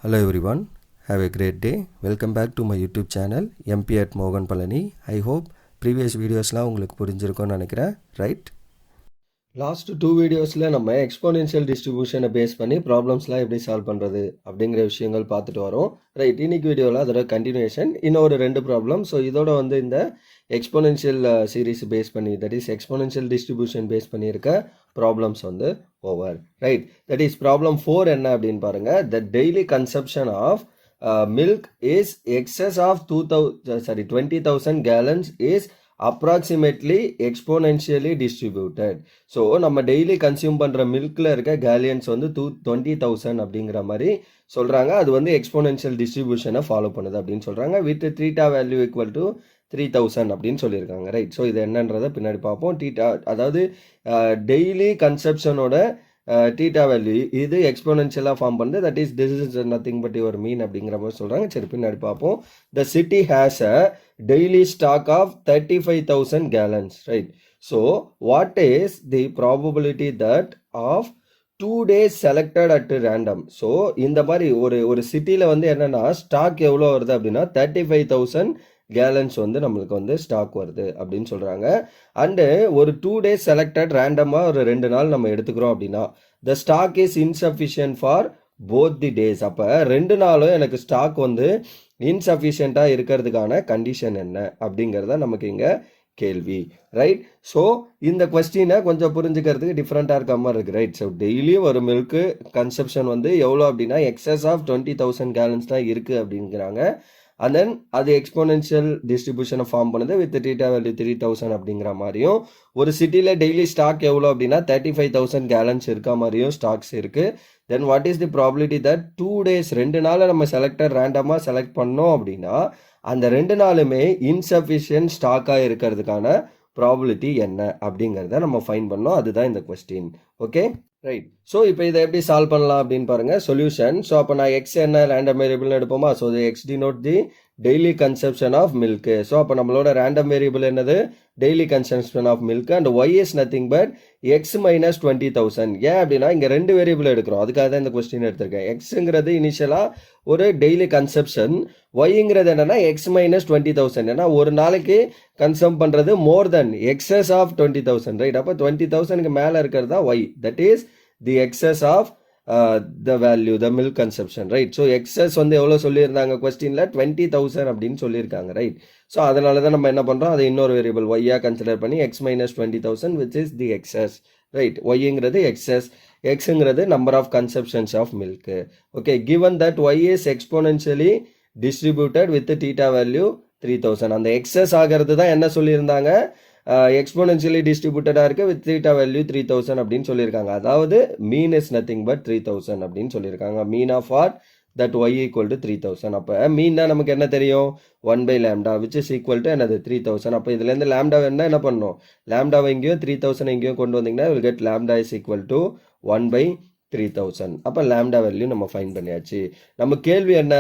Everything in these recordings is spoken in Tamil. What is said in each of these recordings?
Hello everyone, have a great day. Welcome back to my YouTube channel MP at Mogan Palani. I hope previous videosலாம் உங்களுக்கு புரிஞ்சிருக்கும்னு நினைக்கிறேன், ரைட்? லாஸ்ட் 2 வீடியோஸில் நம்ம எக்ஸ்போனென்ஷியல் டிஸ்ட்ரிபியூஷனை பேஸ் பண்ணி ப்ராப்ளம்ஸ்லாம் எப்படி சால்வ் பண்ணுறது அப்படிங்கிற விஷயங்கள் பார்த்துட்டு வரோம், ரைட்? இன்னைக்கு வீடியோவில் அதோட கண்டினியூஷன் இன்னொரு 2 ப்ராப்ளம். ஸோ இதோட வந்து இந்த எக்ஸ்போனென்ஷியல் சீரீஸ் பேஸ் பண்ணி, that is exponential distribution base பண்ணியிருக்க ப்ராப்ளம்ஸ் வந்து over, right? That is problem 4 என்ன அப்படின்னு பாருங்கள். The daily consumption of milk is excess of 20,000 gallons is approximately exponentially distributed. So நம்ம டெய்லி கன்சியூம் பண்ணுற மில்கில் இருக்க கேலியன்ஸ் வந்து 20,000 அப்படிங்கிற மாதிரி சொல்கிறாங்க. அது வந்து எக்ஸ்போனென்ஷியல் டிஸ்ட்ரிபியூஷனை ஃபாலோ பண்ணுது அப்படின்னு சொல்கிறாங்க. With theta value equal to 3000 அப்படின்னு சொல்லியிருக்காங்க, ரைட்? ஸோ இது என்னன்றதை பின்னாடி பார்ப்போம். தீட்டா அதாவது டெய்லி கன்சப்ஷனோட தீட்டா வேல்யூ இது எக்ஸ்போனென்ஷியலாக ஃபார்ம் பண்ணுது. That is this is nothing but your mean அப்படிங்கிற மாதிரி சொல்கிறாங்க. சரி, பின்னாடி பார்ப்போம். The city has a daily stock of 35,000 gallons, right? So what is the probability that of 2 days selected at random? So இந்த மாதிரி ஒரு சிட்டியில் வந்து என்னென்னா ஸ்டாக் எவ்வளோ வருது அப்படின்னா 35,000 கேலன்ஸ் வந்து நம்மளுக்கு வந்து ஸ்டாக் வருது அப்படின்னு சொல்கிறாங்க. அண்டு ஒரு 2 days செலக்டட் ரேண்டமாக ஒரு 2 நாள் நம்ம எடுத்துக்கிறோம் அப்படின்னா the stock is insufficient for both the days. அப்போ 2 நாளும் எனக்கு ஸ்டாக் வந்து இன்சஃபிஷியண்ட்டாக இருக்கிறதுக்கான கண்டிஷன் என்ன அப்படிங்கிறத நமக்கு இங்கே கேள்வி, ரைட்? ஸோ இந்த கொஸ்டினை கொஞ்சம் புரிஞ்சுக்கிறதுக்கு டிஃப்ரெண்ட்டாக இருக்க மாதிரி இருக்குது, ரைட்? ஸோ டெய்லியும் ஒரு மில்க்கு கன்சப்ஷன் வந்து எவ்வளோ அப்படின்னா எக்ஸஸ் ஆஃப் 20,000 gallons தான் இருக்குது அப்படிங்கிறாங்க. அண்ட் தென் அது எக்ஸ்போனென்ஷியல் டிஸ்ட்ரிபியூஷனை ஃபார்ம் பண்ணுது வித் தீட்டா வேல்யூ 3000 அப்படிங்கிற மாதிரியும். ஒரு சிட்டியில் டெய்லி ஸ்டாக் எவ்வளோ அப்படின்னா 35,000 gallons இருக்க மாதிரியும் ஸ்டாக்ஸ் இருக்குது. Then what is the probability that 2 days 2 நாள் நம்ம ரேண்டமாக செலக்ட் பண்ணோம் அப்படின்னா அந்த 2 நாளுமே இன்சஃபிஷியன்ட் ஸ்டாக்காக இருக்கிறதுக்கான ப்ராபிலிட்டி என்ன அப்படிங்கிறத நம்ம ஃபைன் பண்ணோம். அதுதான் இந்த கொஸ்டின், ஓகே, ரைட்? ஸோ இப்போ இதை எப்படி சால்வ் பண்ணலாம் அப்படின்னு பாருங்கள். சொல்யூஷன். ஸோ அப்போ நான் எக்ஸ் என்ன ரேண்டம் வேரியபிள்னு எடுப்போமா? So x denote the daily consumption of milk. So அப்போ நம்மளோட ரேண்டம் வேரியபிள் என்னது? Daily consumption of milk. And y is nothing but x minus 20,000. ஏன் அப்படின்னா இங்கே 2 வேரியபிள் எடுக்கிறோம், அதுக்காக தான் இந்த கொஸ்டின் எடுத்திருக்கேன். எக்ஸுங்கிறது இனிஷியலாக ஒரு டெய்லி கன்சப்ஷன், ஒய்ங்கிறது என்னன்னா எக்ஸ் மைனஸ் 20,000. ஏன்னா ஒரு நாளைக்கு கன்சம் பண்ணுறது more than excess of 20,000, right? அப்போ 20,000க்கு மேலே இருக்கிறது தான் y, that is the excess of the value the milk consumption, right? So excess வந்து எவ்வளோ சொல்லியிருந்தாங்க கொஸ்டினில்? 20,000 அப்படின்னு சொல்லியிருக்காங்க, ரைட்? ஸோ அதனால தான் நம்ம என்ன பண்ணுறோம், அதை இன்னொரு வேரியபிள் ஒய்யாக கன்சிடர் பண்ணி x minus 20,000 which is the excess, right? ஒய்ங்கிறது எக்ஸஸ், எக்ஸுங்கிறது number of consumptions of milk. Okay, given that y is exponentially distributed with theta value 3000. அந்த எக்ஸஸ் ஆகிறது தான் என்ன சொல்லியிருந்தாங்க? எக்ஸ்போனென்ஷியலி டிஸ்ட்ரிபியூட்டடாக இருக்குது வித் தீட்டா வேல்யூ 3000 அப்படின்னு சொல்லியிருக்காங்க. அதாவது மீன் இஸ் நத்திங் பட் 3000 அப்படின்னு சொல்லியிருக்காங்க. Mean of what? That y equal to 3000. அப்போ மீன்னா நமக்கு என்ன தெரியும்? 1/λ விச் இஸ் ஈக்குவல் டு என்னது? 3000. அப்போ இதுலேருந்து லேம்டா வேணுன்னா என்ன பண்ணணும்? லேம்டாவை எங்கேயும் 3000 எங்கேயும் கொண்டு வந்தீங்கன்னா will get lambda is equal to 1/3000. அப்போ லேம்டா வேல்யூ நம்ம ஃபைன் பண்ணியாச்சு. நம்ம கேள்வி என்ன?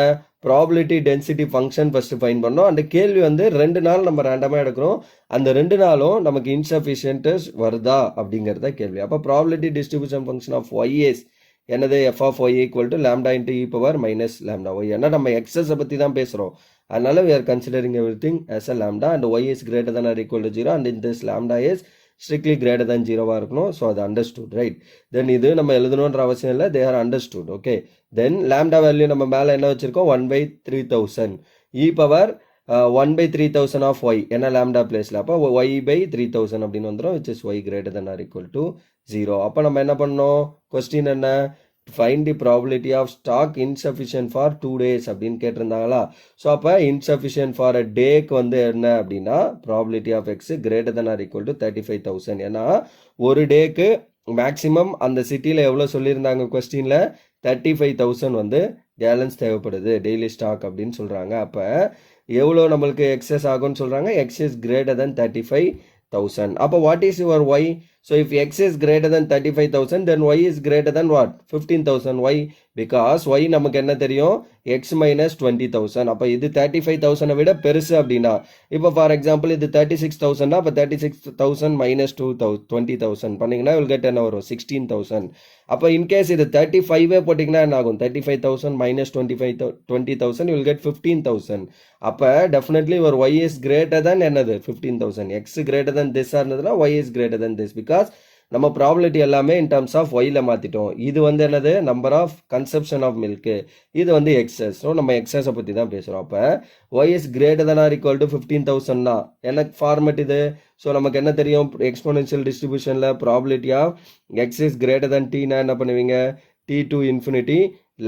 Probability density function first fine பண்ணோம். அந்த கேள்வி வந்து 2 நாள் நம்ம ரேண்டமாக எடுக்கிறோம், அந்த 2 நாளும் நமக்கு இன்சஃபிஷியன்ட்ஸ் வருதா அப்படிங்கிறத கேள்வி. அப்போ probability distribution function of y is என்னது? F of y equal to lambda into e power minus lambda y. ஏன்னா நம்ம எக்ஸஸை பற்றி தான் பேசுகிறோம், அதனால we are considering everything as a lambda and y is greater than or equal to 0 and in this lambda is strictly greater than 0 இருக்கணும். ஸோ அது அண்டர்ஸ்டூட், ரைட்? தென் இது நம்ம எழுதணுன்ற அவசியம் இல்லை, they are understood, okay? Then lambda value நம்ம மேலே என்ன வச்சுருக்கோம்? 1/3000 இ பவர் 1/3000 ஆஃப் ஒய், ஏன்னா லேம்டா பிளேஸில். அப்போ y/3000 அப்படின்னு வந்துடும், which is y greater than or equal to 0. அப்போ நம்ம என்ன பண்ணோம்? கொஸ்டின் என்ன? Find the probability of stock insufficient for 2 days அப்படின்னு கேட்டிருந்தாங்களா? ஸோ அப்போ இன்சஃபிஷியன்ட் ஃபார் அ டேக்கு வந்து என்ன அப்படின்னா probability of x greater than or equal to 35,000. ஏன்னா ஒரு டேக்கு மேக்ஸிமம் அந்த சிட்டியில் எவ்வளோ சொல்லியிருந்தாங்க கொஸ்டினில்? 35,000 வந்து கேலன்ஸ் தேவைப்படுது டெய்லி ஸ்டாக் அப்படின்னு சொல்கிறாங்க. அப்போ எவ்வளோ நம்மளுக்கு எக்ஸஸ் ஆகும்னு சொல்கிறாங்க? X is greater than 35,000. அப்போ what is your y? So if x is greater than 35,000, then y is greater than what? 15,000. Why? Because y நமக்கு என்ன தெரியும்? x minus 20,000. அப்ப இது 35,000 விட பெருசு அப்படின்னா, இப்போ ஃபார் எக்ஸாம்பிள் இது 36,000 அப்போ 36,000 minus 20,000 பண்ணீங்கன்னா will get என்ன வரும்? 16,000. அப்போ இன்கேஸ் இது 35 போட்டிங்கன்னா என்ன ஆகும்? 35,000 minus 20,000 you will get 15,000. அப்போ definitely your y is greater than என்னது? 15,000. x greater than this இருந்ததுன்னா y is greater than this, because நம்ம ப்ராபபிலிட்டி எல்லாமே இன் டர்ம்ஸ் ஆஃப் ஒய்ல மாற்றிட்டோம். இது வந்து என்னது? Number of consumption of milk. இது வந்து எக்ஸஸ். ஸோ நம்ம எக்ஸஸை பற்றி தான் பேசுகிறோம். அப்போ y is greater than or equal to 15,000 என்ன ஃபார்மெட் இது? ஸோ நமக்கு என்ன தெரியும்? எக்ஸ்போனென்ஷியல் டிஸ்ட்ரிபியூஷனில் probability of x is greater than டீனா என்ன பண்ணுவீங்க? T to infinity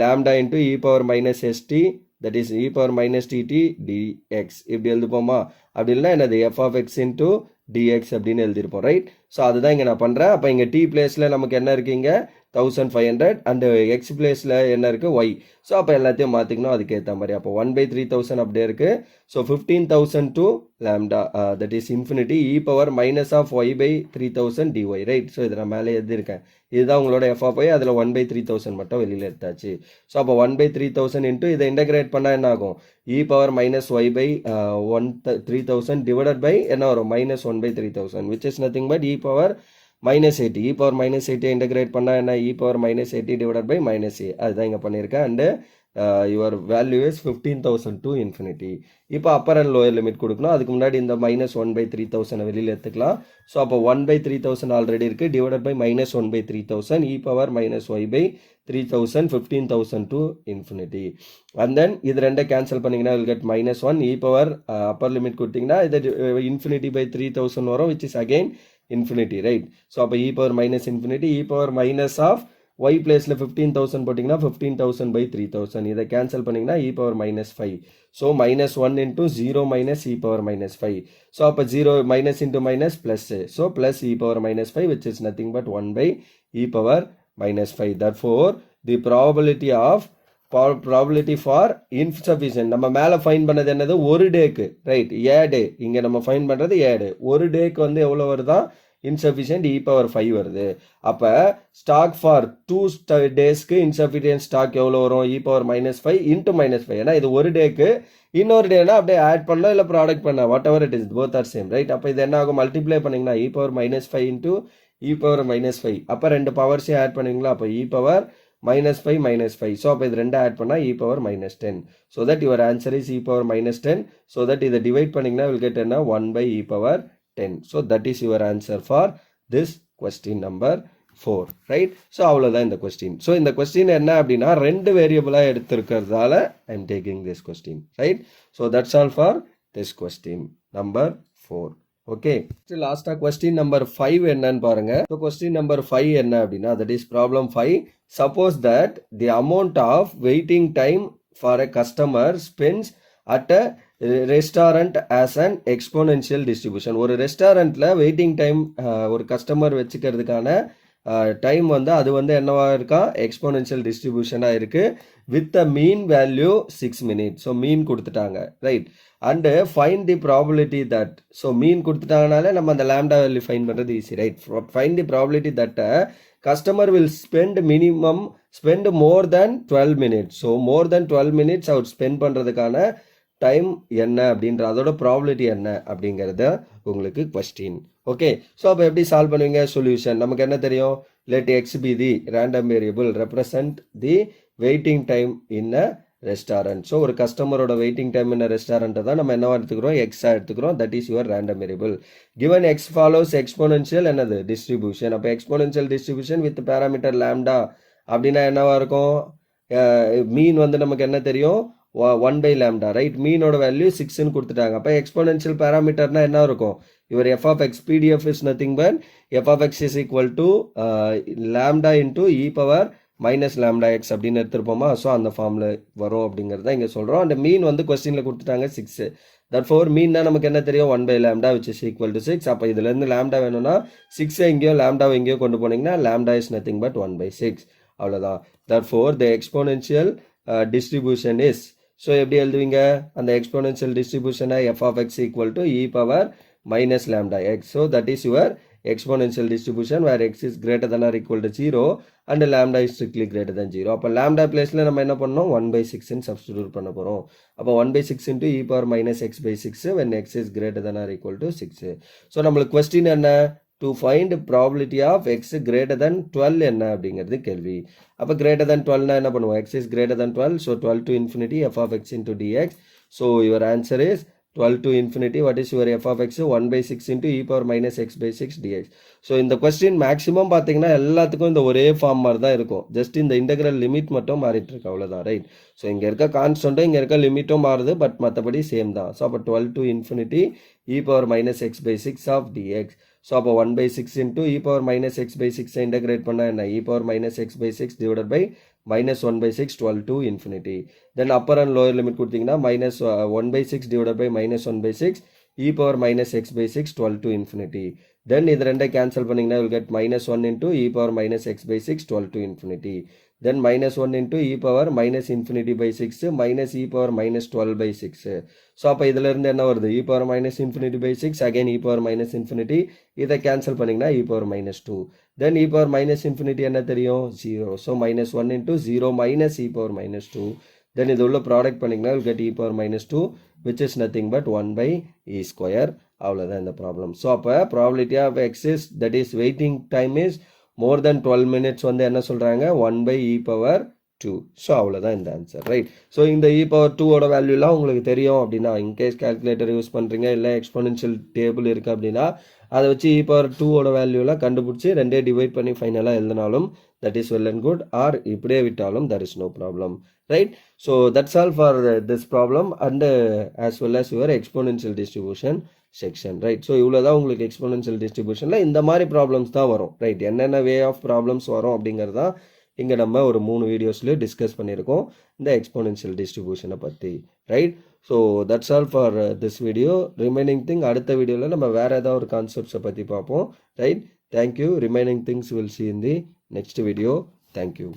lambda into e power minus s t, that is e power minus d t d x. இப்படி எழுதுப்போமா? அப்படி இல்லைன்னா என்னது? F of x into dx அப்படின்னு எழுதியிருப்போம், ரைட்? ஸோ அதுதான் இங்கே நான் பண்ணுறேன். அப்போ இங்கே t பிளேஸில் நமக்கு என்ன இருக்குங்க? 1500 அண்டு எக்ஸ் பிளேஸில் என்ன இருக்குது? ஒய். ஸோ அப்போ எல்லாத்தையும் மாற்றிக்கணும் அதுக்கேற்ற மாதிரி. அப்போ 1/3000 அப்படியே இருக்குது. So 15,000 to lambda, that is infinity e power minus of y/3000 dy, right? So இதை நான் மேலே எழுதியிருக்கேன். இதுதான் உங்களோட எஃப் ஆஃப் ஒய். அதில் 1/3000 மட்டும் வெளியில் எடுத்தாச்சு. ஸோ அப்போ 1/3000 இன்ட்டு இதை இன்டகிரேட் பண்ணால் என்ன ஆகும்? e power minus y/3000 divided by என்ன வரும்? minus 1/3000, which is nothing but e power minus 80. e power minus 80 integrate பண்ணால் என்ன? e power minus 80 divided by minus a. அதுதான் இங்கே பண்ணியிருக்கேன். And your value is 15,000 to infinity. இப்போ அப்பர் அண்ட் லோயர் லிமிட் கொடுக்கணும். அதுக்கு முன்னாடி இந்த minus 1/3000 வெளியில் எடுத்துக்கலாம். ஸோ அப்போ 1/3000 ஆல்ரெடி இருக்குது, divided by minus 1/3000 e power minus y/3000 15,000 to infinity. And then இது ரெண்டை கேன்சல் பண்ணிங்கன்னா will get minus 1 e power upper limit கொடுத்தீங்கன்னா இது infinity by 3000 வரும், which is again infinity, right? So அப்போ e power minus infinity e power minus of y பிளேஸில் 15,000 போட்டிங்கன்னா 15,000/3000. இதை கேன்சல் பண்ணிங்கன்னா e power minus 5. So minus 1 into 0 minus e power minus 5. So அப்போ 0 minus into minus plus. So plus e power minus 5, which is nothing but 1/e power minus 5. Therefore, the probability for insufficient, நம்ம மேலே ஃபைன் பண்ணது என்னது? ஒரு டேக்கு, ரைட்? ஏ டே. இங்கே நம்ம ஃபைன் பண்ணுறது ஏ டே. ஒரு டேக்கு வந்து எவ்வளோ வருதா? இன்சஃபிஷியன்ட் e power 5 வருது. அப்போ ஸ்டாக் ஃபார் 2 டேஸ்க்கு இன்சஃபிஷியன்ட் ஸ்டாக் எவ்வளோ வரும்? e power minus 5 into minus 5. ஏன்னா இது ஒரு டேக்கு, இன்னொரு டேனா அப்படியே ஆட் பண்ணலாம், இல்லை ப்ராடக்ட் பண்ணலாம், what ever it is, both are same, right? அப்போ இது என்ன ஆகும்? மல்டிப்ளை பண்ணிங்கன்னா e power minus 5 into e power minus 5. அப்போ ரெண்டு பவர்ஸையும் ஆட் பண்ணுவீங்களா? அப்போ e power minus 5 minus 5. So அப்போ இது ரெண்டு ஆட் பண்ணால் e power minus 10. So that your answer is e power minus 10. So that இதை டிவைட் பண்ணிங்கன்னா will get என்ன? 1/e power 10. So that is your answer for this question number 4, right? So அவ்வளோதான் இந்த question. So இந்த question என்ன அப்படின்னா ரெண்டு வேரியபிளாக எடுத்திருக்கிறதால I am taking this question, right? So that's all for this question number 4. Okay. லாஸ்ட்டாக question number 5 என்னன்னு பாருங்க. So question number 5 என்ன அப்படின்னா, that is problem 5. Suppose that the amount of waiting time for a customer spends at a restaurant as an exponential distribution. ஒரு ரெஸ்டாரண்ட்டில் வெயிட்டிங் டைம் ஒரு கஸ்டமர் வச்சுக்கிறதுக்கான டைம் வந்து அது வந்து என்னவா இருக்கா? எக்ஸ்போனென்ஷியல் டிஸ்ட்ரிபியூஷனாக இருக்குது, with a mean value 6 minutes. So mean கொடுத்துட்டாங்க, right? And find the probability that. So mean கொடுத்துட்டாங்கனாலே நம்ம அந்த லேம்டா வேல்யூ ஃபைன் பண்ணுறது easy, right? Find the probability that customer will spend more than 12 minutes. So more than 12 minutes அவர் ஸ்பெண்ட் பண்ணுறதுக்கான டைம் என்ன அப்படின்ற அதோட ப்ராபபிலிட்டி என்ன அப்படிங்கிறத உங்களுக்கு கொஸ்டின். ஓகே. ஸோ அப்போ எப்படி சால்வ் பண்ணுவீங்க? சொல்யூஷன் நமக்கு என்ன தெரியும்? Let X be the random variable represent the waiting time in a restaurant. So ஒரு கஸ்டமரோட வெயிட்டிங் டைம் இன் ரெஸ்டாரண்ட்டை தான் நம்ம என்னவா எடுத்துக்கிறோம்? எக்ஸாக எடுத்துக்கிறோம். That is your random variable. Given X follows exponential என்னது? டிஸ்ட்ரிபியூஷன். அப்போ exponential distribution with parameter lambda அப்படின்னா என்னவா இருக்கும்? மீன் வந்து நமக்கு என்ன தெரியும்? 1/λ, ரைட்? மீனோட வேல்யூ 6ன்னு கொடுத்துட்டாங்க. அப்போ எக்ஸ்போனென்ஷியல் பேராமீட்டர்னா என்ன இருக்கும்? Your f of x PDF is nothing but f of x is equal to lambda into e power minus lambda x அப்படின்னு எடுத்துருப்போமா? ஸோ அந்த ஃபார்மில் வரும் அப்படிங்கிறத இங்கே சொல்கிறோம். அந்த மீன் வந்து கொஸ்டினில் கொடுத்துட்டாங்க 6. தட்ஃபோர் மீன்னா நமக்கு என்ன தெரியும்? 1/λ which is equal to 6. அப்போ இதுலேருந்து லேம்டா வேணும்னா 6 எங்கேயோ லேம்டாவை எங்கேயோ கொண்டு போனீங்கன்னா லேம்டா இஸ் நத்திங் பட் 1/6. அவ்வளோதான். Therefore the exponential distribution is. So எப்படி எழுதுவீங்க அந்த எக்ஸ்போனென்ஷியல் டிஸ்ட்ரிபியூஷனை? F of x equal to e power minus lambda x. So that is your exponential distribution where x is greater than or equal to 0 and lambda is strictly greater than 0. அப்போ lambda placeல நம்ம என்ன பண்ணோம் 1 by 6 ன்னு substitute பண்ண போகிறோம். அப்போ 1 by 6 into e power minus x by 6 when x is greater than or equal to 6. So நம்மளுக்கு question என்ன, to find probability of x greater than 12 என்ன அப்படிங்கிறது கேள்வி. அப்போ greater than 12 னா என்ன பண்ணுவோம், x is greater than 12, so 12 to infinity f of x into dx. So your answer is 12 to infinity, what is your f of x, 1 by 6 into e power minus x by 6 dx. So இந்த question maximum பார்த்தீங்கன்னா எல்லாத்துக்கும் இந்த ஒரே ஃபார்ம் மாதிரி தான் இருக்கும், ஜஸ்ட் இந்த இன்டெகிரல் லிமிட் மட்டும் மாறிட்டு இருக்கு, அவ்வளோதான், ரைட். ஸோ இங்கே இருக்க கான்ஸ்டன்ட்டும் இங்கே இருக்க லிமிட்டும் மாறுது, பட் மற்றபடி சேம் தான். ஸோ அப்போ 12 to infinity e power minus x by 6 of dx. So அப்போ 1 by 6 into e power minus x by 6 integrate பண்ணால் என்ன, e power minus x by 6 divided by minus 1 by 6, 12 to infinity. Then upper and lower limit கொடுத்தீங்கன்னா minus 1 by 6 divided by minus 1 by 6 e power minus x by 6, 12 to infinity. Then இது ரெண்டை கேன்சல் பண்ணிங்கன்னா you'll get minus 1 into e power minus x by 6, 12 to infinity. Then minus 1 into e power minus infinity by 6 minus e power minus 12 by 6. So அப்போ இதில் இருந்து என்ன வருது, e power minus infinity by 6, again e power minus infinity, இதை கேன்சல் பண்ணிங்கன்னா e power minus 2. Then e power minus infinity என்ன தெரியும், 0. So minus 1 into 0 minus e power minus 2. Then இது உள்ள ப்ராடக்ட் பண்ணிங்கன்னா you'll get e power minus 2 which is nothing but 1 by e square. அவ்வளோதான் இந்த ப்ராப்ளம். ஸோ அப்போ probability of x is, that is waiting time is more than 12 minutes வந்து என்ன சொல்கிறாங்க, 1 by e power 2. ஸோ அவ்வளோதான் இந்த ஆன்சர், ரைட். ஸோ இந்த e power 2ஓட வேல்யூலாம் உங்களுக்கு தெரியும் அப்படின்னா, இன்கேஸ் கேல்குலேட்டர் யூஸ் பண்ணுறீங்க இல்லை எக்ஸ்போனென்ஷியல் டேபிள் இருக்குது அப்படின்னா அதை வச்சு e power 2ஓட வேல்யூலாம் கண்டுபிடிச்சி ரெண்டே டிவைட் பண்ணி ஃபைனலாக எழுதினாலும் that is well and good, or இப்படியே விட்டாலும் there is no problem, right. So that's all for this problem and as well as your exponential distribution section, right. So இவ்வளோதான் உங்களுக்கு exponential distributionல இந்த மாதிரி ப்ராப்ளம்ஸ் தான் வரும், ரைட். என்னென்ன வே ஆஃப் ப்ராப்ளம்ஸ் வரும் அப்படிங்கிறது தான் இங்கே நம்ம ஒரு 3 வீடியோஸ்லேயே டிஸ்கஸ் பண்ணியிருக்கோம் இந்த எக்ஸ்போனென்ஷியல் டிஸ்ட்ரிபியூஷனை பற்றி, right. So that's all for this video. Remaining thing அடுத்த வீடியோவில் நம்ம வேறு ஏதாவது ஒரு கான்செப்ட்ஸை பற்றி பார்ப்போம், right. Thank you. Remaining things will see in the next video. Thank you.